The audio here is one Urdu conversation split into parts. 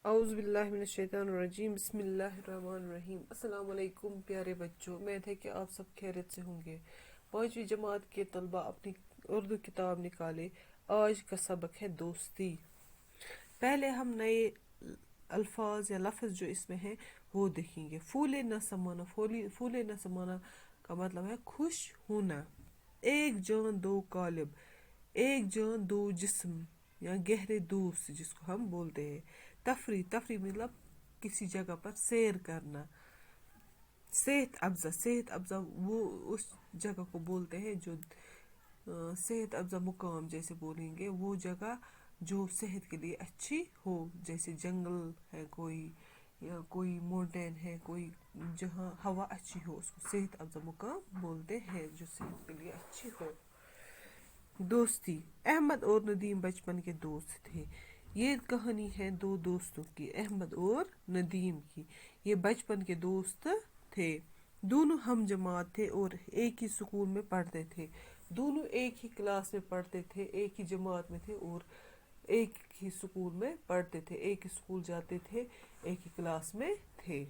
اعوذ باللہ من الشیطان الرجیم بسم اللہ الرحمن الرحیم السلام علیکم پیارے بچوں، امید ہے کہ آپ سب خیریت سے ہوں گے۔ 5ویں جماعت کے طلبہ اپنی اردو کتاب نکالے۔ آج کا سبق ہے دوستی۔ پہلے ہم نئے الفاظ یا لفظ جو اس میں ہیں وہ دیکھیں گے۔ پھولے نہ سمانا، پھولے نہ سمانا کا مطلب ہے خوش ہونا۔ ایک جان دو قالب، ایک جان دو جسم یا گہرے دوست جس کو ہم بولتے ہیں۔ تفریح، تفریح مطلب کسی جگہ پر سیر کرنا۔ صحت افزا، صحت افزا وہ اس جگہ کو بولتے ہیں جو صحت افزا مقام جیسے بولیں گے، وہ جگہ جو صحت کے لیے اچھی ہو، جیسے جنگل ہے کوئی یا کوئی ماؤنٹین ہے کوئی، جہاں ہوا اچھی ہو اس کو صحت افزا مقام بولتے ہیں، جو صحت کے لیے اچھی ہو۔ دوستی، احمد اور ندیم بچپن کے دوست تھے۔ یہ کہانی ہے دو دوستوں کی، احمد اور ندیم کی۔ یہ بچپن کے دوست تھے، دونوں ہم جماعت تھے اور ایک ہی اسکول میں پڑھتے تھے۔ دونوں ایک ہی کلاس میں پڑھتے تھے، ایک ہی جماعت میں تھے اور ایک ہی اسکول میں پڑھتے تھے، ایک ہی اسکول جاتے تھے، ایک ہی کلاس میں تھے۔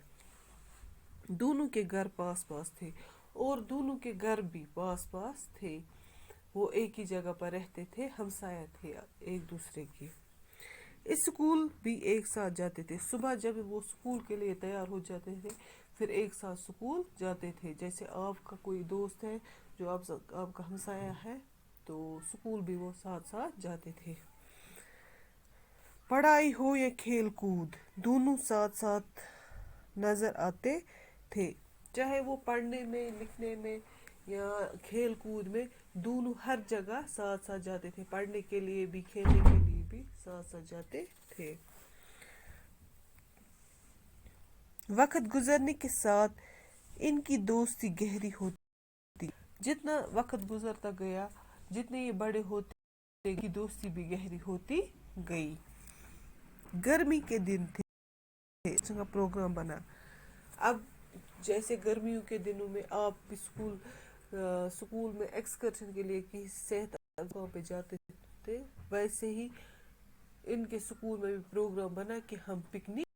دونوں کے گھر پاس پاس تھے اور دونوں کے گھر بھی پاس پاس تھے۔ وہ ایک ہی جگہ پر رہتے تھے، ہمسایہ تھے ایک دوسرے کے۔ اسکول بھی ایک ساتھ جاتے تھے۔ صبح جب وہ اسکول کے لیے تیار ہو جاتے تھے پھر ایک ساتھ اسکول جاتے تھے۔ جیسے آپ کا کوئی دوست ہے جو آپ کا ہمسایہ ہے تو اسکول بھی وہ ساتھ ساتھ جاتے تھے۔ پڑھائی ہو یا کھیل کود دونوں ساتھ ساتھ نظر آتے تھے، چاہے وہ پڑھنے میں، لکھنے میں یا کھیل کود میں، دونوں ہر جگہ ساتھ ساتھ جاتے تھے۔ پڑھنے کے لیے بھی، کھیلنے کے لیے بھی ساتھ ساتھ جاتے تھے۔ وقت گزرنے کے ساتھ ان کی دوستی گہری ہوتی، جتنا وقت گزرتا گیا، جتنے یہ بڑے ہوتے ان کی دوستی بھی گہری ہوتی گئی۔ گرمی کے دن تھے، اس کا پروگرام بنا۔ اب جیسے گرمیوں کے دنوں میں آپ اسکول میں ایکسکرشن کے لیے کسی صحت افزا پہ جاتے تھے، ویسے ہی ان کے اسکول میں بھی پروگرام بنا کہ ہم پکنک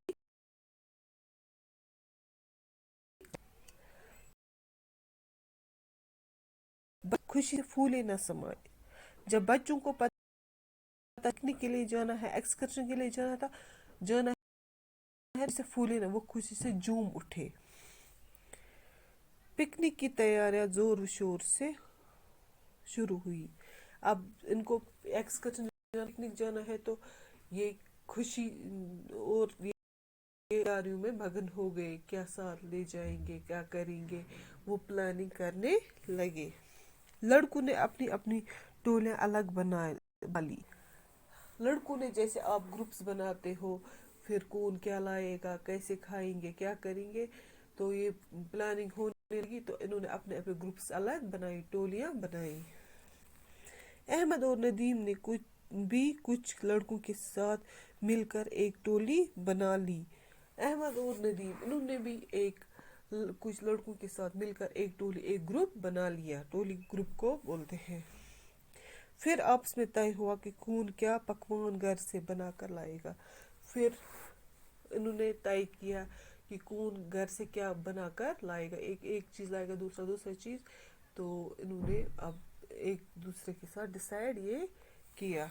خوشی پھولے نہ سمائے۔ جب بچوں کو پکنک کے لیے جانا ہے، ایکسکرشن کے لیے جانا ہے سے پھولے نہ، وہ خوشی سے جھوم اٹھے۔ پکنک کی تیاریاں زور و شور سے شروع ہوئی۔ اب ان کو ایکسکرشن پکنک جانا ہے تو یہ خوشی اور تیاریوں میں مگن ہو گئے، کیا ساتھ لے جائیں گے، کیا کریں گے، وہ پلاننگ کرنے لگے۔ لڑکوں نے اپنی اپنی ٹولیاں الگ بنا لی۔ لڑکوں نے جیسے آپ گروپس بناتے ہو، پھر کون کیا لائے گا، کیسے کھائیں گے، کیا کریں گے، تو یہ پلاننگ ہونے لگی تو انہوں نے اپنے اپنے گروپس الگ بنائی، ٹولیاں بنائی۔ احمد اور ندیم نے کچھ لڑکوں کے ساتھ مل کر ایک ٹولی بنا لی۔ احمد اور ندیم انہوں نے بھی کچھ لڑکوں کے ساتھ مل کر ایک گروپ بنا لیا، ٹولی گروپ کو بولتے ہیں۔ پھر آپس میں طے ہوا کہ کون کیا پکوان گھر سے بنا کر لائے گا۔ پھر انہوں نے طے کیا کہ کون گھر سے کیا بنا کر لائے گا، ایک چیز لائے گا، دوسرا چیز، تو انہوں نے اب ایک دوسرے کے ساتھ ڈیسائیڈ یہ کیا۔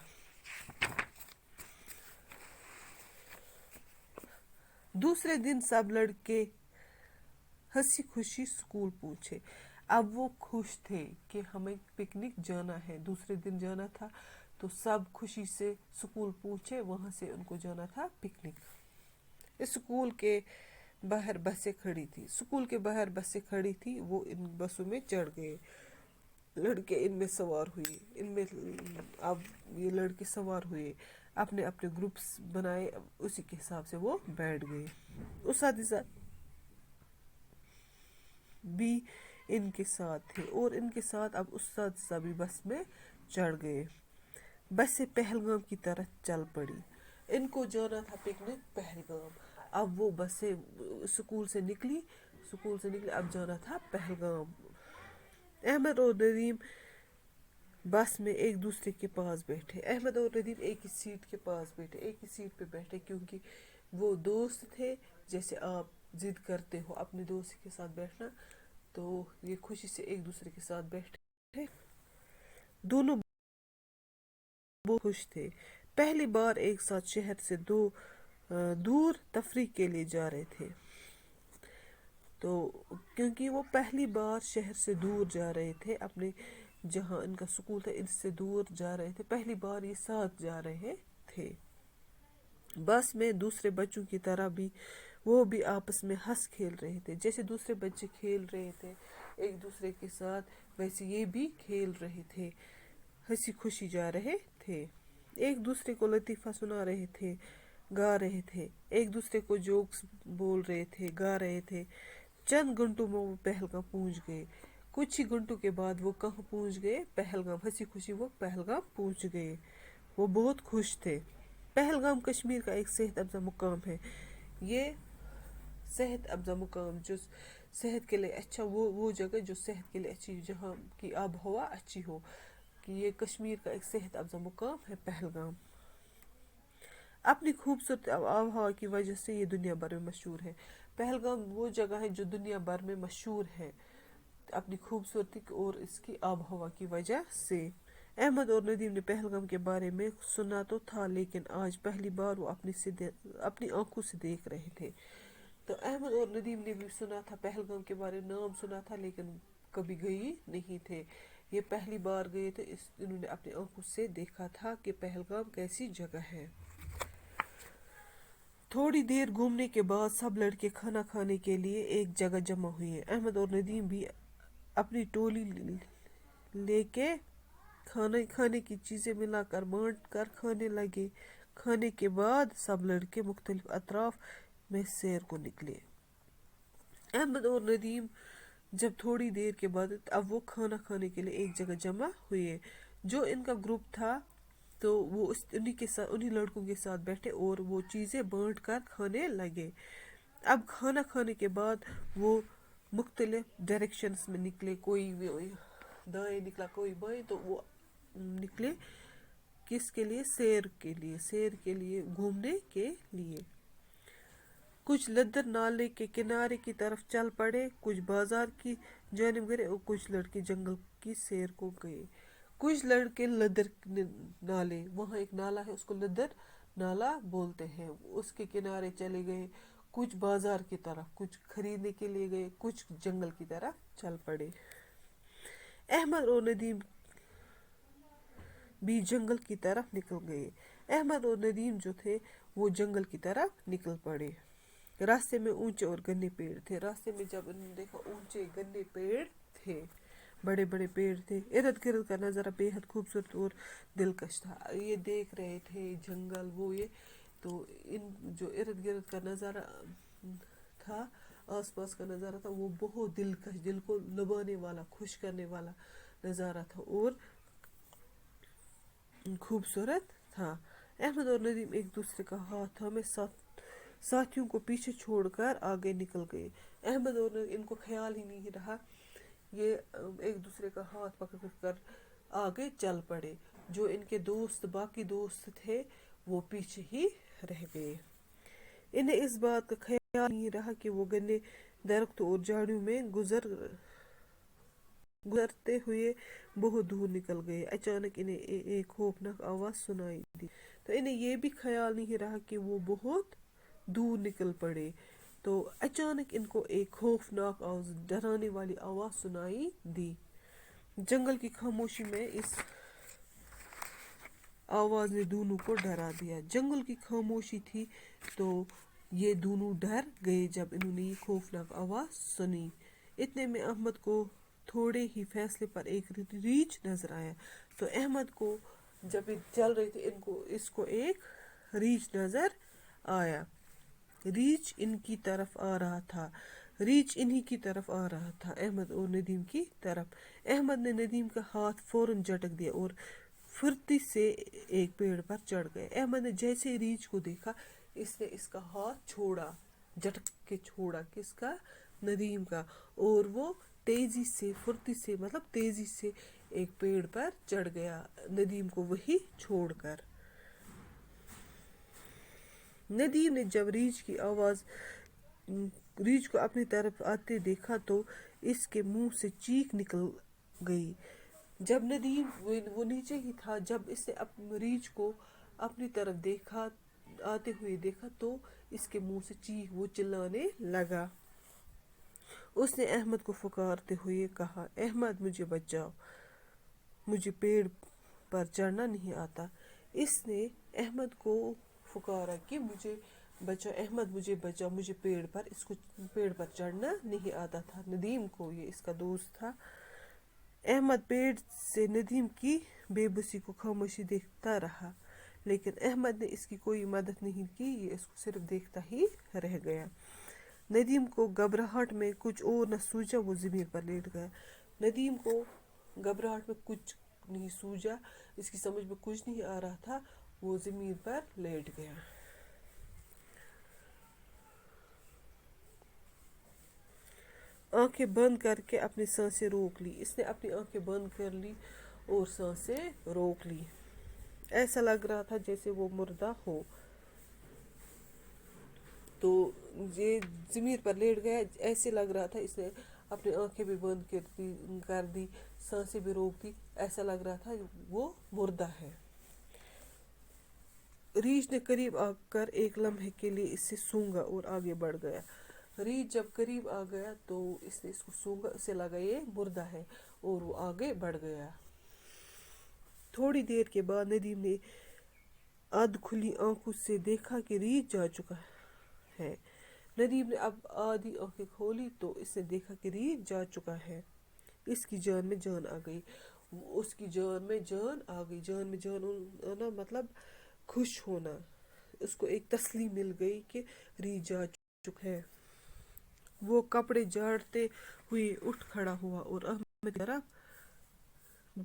دوسرے دن سب لڑکے ہنسی خوشی اسکول پہنچے۔ اب وہ خوش تھے کہ ہمیں پکنک جانا ہے، دوسرے دن جانا تھا، تو سب خوشی سے اسکول پہنچے، وہاں سے ان کو جانا تھا پکنک۔ اسکول کے باہر بسیں کھڑی تھی، وہ ان بسوں میں چڑھ گئے۔ لڑکے ان میں سوار ہوئے، اب یہ لڑکے سوار ہوئے، اپنے اپنے گروپس بنائے، اسی کے حساب سے وہ بیٹھ گئے۔ اساتذہ بھی ان کے ساتھ تھے اور ان کے ساتھ اب اساتذہ بھی بس میں چڑھ گئے۔ بسیں پہلگام کی طرف چل پڑی۔ ان کو جانا تھا پکنک پہلگام۔ اب وہ بسیں اسکول سے نکلی، اب جانا تھا پہلگام۔ احمد اور ندیم بس میں ایک دوسرے کے پاس بیٹھے۔ احمد اور ندیم ایک ہی سیٹ کے پاس بیٹھے، ایک ہی سیٹ پہ بیٹھے، کیونکہ وہ دوست تھے جیسے آپ ضد کرتے ہو اپنے دوست کے ساتھ بیٹھنا، تو یہ خوشی سے ایک دوسرے کے ساتھ بیٹھے، دونوں بہت خوش تھے۔ پہلی بار ایک ساتھ شہر سے دور تفریح کے لیے جا رہے تھے، تو کیونکہ وہ پہلی بار شہر سے دور جا رہے تھے، اپنے جہاں ان کا سکول تھا ان سے دور جا رہے تھے، پہلی بار یہ ساتھ جا رہے تھے۔ بس میں دوسرے بچوں کی طرح بھی وہ بھی آپس میں ہنس کھیل رہے تھے، جیسے دوسرے بچے کھیل رہے تھے ایک دوسرے کے ساتھ، ویسے یہ بھی کھیل رہے تھے، ہنسی خوشی جا رہے تھے، ایک دوسرے کو لطیفہ سنا رہے تھے، گا رہے تھے، ایک دوسرے کو جوکس بول رہے تھے، گا رہے تھے۔ چند گھنٹوں میں وہ پہلگام پہنچ گئے۔ کچھ ہی گھنٹوں کے بعد وہ کہاں پہنچ گئے؟ پہلگام۔ ہنسی خوشی وہ پہلگام پہنچ گئے۔ وہ بہت خوش تھے۔ پہلگام کشمیر کا ایک صحت افزا مقام ہے۔ یہ صحت افزا مقام جو صحت کے لیے اچھا، وہ جگہ جو صحت کے لیے اچھی، جہاں کی آب و ہوا اچھی ہو، کہ یہ کشمیر کا ایک صحت افزا مقام ہے پہلگام۔ اپنی خوبصورت آب و ہوا کی وجہ سے یہ دنیا بھر میں مشہور ہے۔ پہلگام وہ جگہ ہے جو دنیا بھر میں مشہور ہے اپنی خوبصورتی اور اس کی آب و ہوا کی وجہ سے۔ احمد اور ندیم نے پہلگام کے بارے میں سنا تو تھا، لیکن آج پہلی بار وہ اپنی آنکھوں سے دیکھ رہے تھے۔ تو احمد اور ندیم نے بھی سنا تھا پہلگام کے بارے میں، نام سنا تھا لیکن کبھی گئی نہیں تھے۔ یہ پہلی بار گئے تو انہوں نے اپنی آنکھوں سے دیکھا تھا کہ پہلگام کیسی جگہ ہے۔ تھوڑی دیر گھومنے کے بعد سب لڑکے کھانا کھانے کے لیے ایک جگہ جمع ہوئے۔ احمد اور ندیم بھی اپنی ٹولی لے کے کھانے کی چیزیں ملا کر بانٹ کر کھانے لگے۔ کھانے کے بعد سب لڑکے مختلف اطراف میں سیر کو نکلے۔ احمد اور ندیم جب تھوڑی دیر کے بعد اب وہ کھانا کھانے کے لیے ایک جگہ جمع ہوئے، جو ان کا گروپ تھا تو وہ انہی لڑکوں کے ساتھ بیٹھے اور وہ چیزیں بانٹ کر کھانے لگے۔ اب کھانا کھانے کے بعد وہ مختلف ڈائریکشنز میں نکلے، کوئی دائیں نکلا کوئی بائیں، تو وہ نکلے کس کے لیے؟ سیر کے لیے گھومنے کے لیے۔ کچھ لدر نالے کے کنارے کی طرف چل پڑے، کچھ بازار کی جانب گئے اور کچھ لڑکے جنگل کی سیر کو گئے۔ کچھ لڑکے لدر نالے، وہاں ایک نالا ہے اس کو لدر نالا بولتے ہیں، اس کے کنارے چلے گئے، کچھ بازار کی طرف کچھ خریدنے کے لیے گئے، کچھ جنگل کی طرف چل پڑے۔ احمد اور ندیم بھی جنگل کی طرف نکل گئے۔ احمد اور ندیم جو تھے وہ جنگل کی طرف نکل پڑے۔ راستے میں اونچے اور گھنے پیڑ تھے۔ راستے میں جب انہوں نے دیکھا اونچے گھنے پیڑ تھے، بڑے بڑے پیڑ تھے، ارد گرد کا نظارہ بے حد خوبصورت اور دلکش تھا۔ یہ دیکھ رہے تھے جنگل یہ تو ان جو ارد گرد کا نظارہ تھا، آس پاس کا نظارہ تھا، وہ بہت دلکش، دل کو لبانے والا، خوش کرنے والا نظارہ تھا اور خوبصورت تھا۔ احمد اور ندیم ایک دوسرے کا ہاتھ تھامے ساتھیوں کو پیچھے چھوڑ کر آگے نکل گئے۔ احمد اور ندیم، ان کو خیال ہی نہیں رہا، یہ ایک دوسرے کا ہاتھ پکڑ کر آگے چل پڑے۔ جو ان کے باقی دوست تھے وہ پیچھے ہی رہ گئے۔ انہیں اس بات کا خیال نہیں رہا کہ وہ گھنے درختوں اور جھاڑیوں میں گزرتے ہوئے بہت دور نکل گئے۔ اچانک انہیں ایک خوفناک آواز سنائی دی، تو انہیں یہ بھی خیال نہیں رہا کہ وہ بہت دور نکل پڑے، تو اچانک ان کو ایک خوفناک آواز، ڈرانے والی آواز سنائی دی۔ جنگل کی خاموشی میں اس آواز نے دونوں کو ڈرا دیا۔ جنگل کی خاموشی تھی تو یہ دونوں ڈر گئے جب انہوں نے یہ خوفناک آواز سنی۔ اتنے میں احمد کو تھوڑے ہی فاصلے پر ایک ریچھ نظر آیا۔ تو احمد کو جب یہ چل رہے تھے اس کو ایک ریچھ نظر آیا۔ ریچھ ان کی طرف آ رہا تھا، انہی کی طرف آ رہا تھا، احمد اور ندیم کی طرف۔ احمد نے ندیم کا ہاتھ فوراً جھٹک دیا اور پھرتی سے ایک پیڑ پر چڑھ گئے۔ احمد نے جیسے ریچھ کو دیکھا، اس نے اس کا ہاتھ چھوڑا، جھٹک کے چھوڑا، کس کا؟ ندیم کا، اور وہ تیزی سے ایک پیڑ پر چڑھ گیا، ندیم کو وہی چھوڑ کر۔ ندیم نے جب ریچھ کو اپنی طرف آتے دیکھا تو اس کے منہ سے چیخ نکل گئی۔ جب ندیم وہ نیچے ہی تھا، جب اس نے ریچھ کو اپنی طرف آتے ہوئے دیکھا تو اس کے منہ سے چیخ، وہ چلانے لگا۔ اس نے احمد کو پکارتے ہوئے کہا، احمد مجھے بچاؤ، مجھے پیڑ پر چڑھنا نہیں آتا۔ اس نے احمد کو پکارا کہ مجھے بچاؤ، احمد مجھے بچاؤ، مجھے اس کو پیڑ پر چڑھنا نہیں آتا تھا۔ ندیم کو، یہ اس کا دوست تھا۔ احمد پیڑ سے ندیم کی بے بسی کو خاموشی دیکھتا رہا، لیکن احمد نے اس کی کوئی مدد نہیں کی، یہ اس کو صرف دیکھتا ہی رہ گیا۔ ندیم کو گھبراہٹ میں کچھ اور نہ سوجا، وہ زمین پر لیٹ گیا۔ ندیم کو گھبراہٹ میں کچھ نہیں سوجا، اس کی سمجھ میں کچھ نہیں آ رہا تھا، وہ زمین پر لیٹ گیا۔ آنکھیں بند کر کے اپنی سانسیں روک لی۔ اس نے اپنی آنکھیں بند کر لی اور سانسیں روک لی۔ ایسا لگ رہا تھا جیسے وہ مردہ ہو۔ تو یہ زمین پر لیٹ گیا، ایسے لگ رہا تھا، اس نے اپنی آنکھیں بھی بند کر دی، سانسیں بھی روک دی، ایسا لگ رہا تھا وہ مردہ ہے۔ ریچھ نے قریب آ کر ایک لمحے کے لیے اسے سونگا اور آگے بڑھ گیا۔ ریچھ جب قریب آ گیا تو اس نے اس کو سونگا، اسے لگا یہ مردہ ہے اور وہ آگے بڑھ گیا۔ تھوڑی دیر کے بعد ندیم نے ادھ کھلی آنکھوں سے دیکھا کہ ریچھ جا چکا ہے۔ ندیم نے اب آدھی آنکھیں کھولی تو اس نے دیکھا کہ ریچھ جا چکا ہے۔ اس کی جان میں جان آ گئی، اس کی جان میں جان آ گئی۔ جان میں جان آنا مطلب خوش ہونا۔ اس کو ایک تسلی مل گئی کہ ریچھ جا چکا ہے۔ وہ کپڑے جھاڑتے ہوئے اٹھ کھڑا ہوا اور احمد کی طرف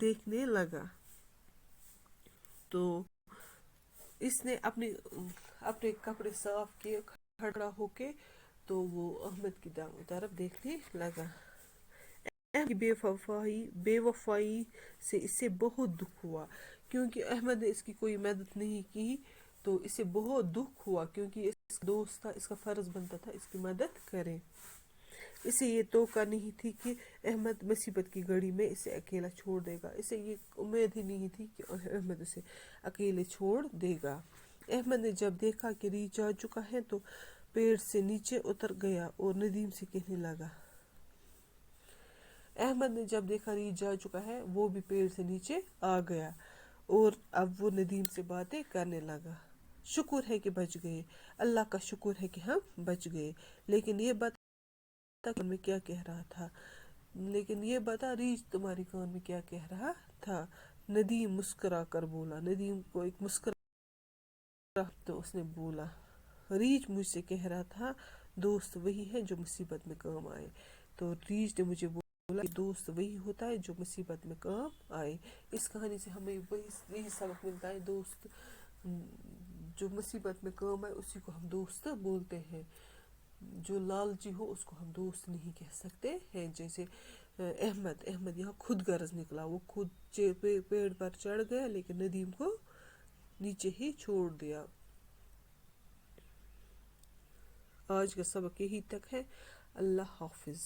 دیکھنے لگا۔ تو اس نے اپنے کپڑے صاف کیے کھڑا ہو کے، تو وہ احمد کی طرف دیکھنے لگا۔ احمد کی بے وفائی سے اسے بہت دکھ ہوا، کیونکہ احمد نے اس کی کوئی مدد نہیں کی، تو اسے بہت دکھ ہوا، کیونکہ اس کا دوست تھا، اس کا فرض بنتا تھا اس کی مدد کرے۔ اسے یہ توقع نہیں تھی کہ احمد مصیبت کی گھڑی میں اسے اکیلا چھوڑ دے گا۔ اسے یہ امید ہی نہیں تھی کہ احمد اسے اکیلے چھوڑ دے گا۔ احمد نے جب دیکھا کہ ریچھ جا چکا ہے تو پیڑ سے نیچے اتر گیا اور ندیم سے کہنے لگا۔ احمد نے جب دیکھا ریچھ جا چکا ہے، وہ بھی پیڑ سے نیچے آ گیا اور اب وہ ندیم سے باتیں کرنے لگا۔ شکر ہے کہ بچ گئے، اللہ کا شکر ہے کہ ہم بچ گئے، لیکن یہ بتا ریچھ تمہاری کان میں کیا کہہ رہا تھا؟ ندیم مسکرا کر بولا۔ ندیم کو ایک مسکرا تو اس نے بولا، ریچھ مجھ سے کہہ رہا تھا دوست وہی ہے جو مصیبت میں کام آئے۔ تو ریچھ نے مجھے بولا کہ دوست وہی ہوتا ہے جو مصیبت میں کام آئے۔ اس کہانی سے ہمیں یہی سبق ملتا ہے، دوست جو مصیبت میں کام آئے اسی کو ہم دوست بولتے ہیں۔ جو لالچی ہو اس کو ہم دوست نہیں کہہ سکتے ہیں۔ جیسے احمد یہاں خود غرض نکلا، وہ خود پیڑ پر چڑھ گیا لیکن ندیم کو نیچے ہی چھوڑ دیا۔ آج کا سبق یہی تک ہے۔ اللہ حافظ۔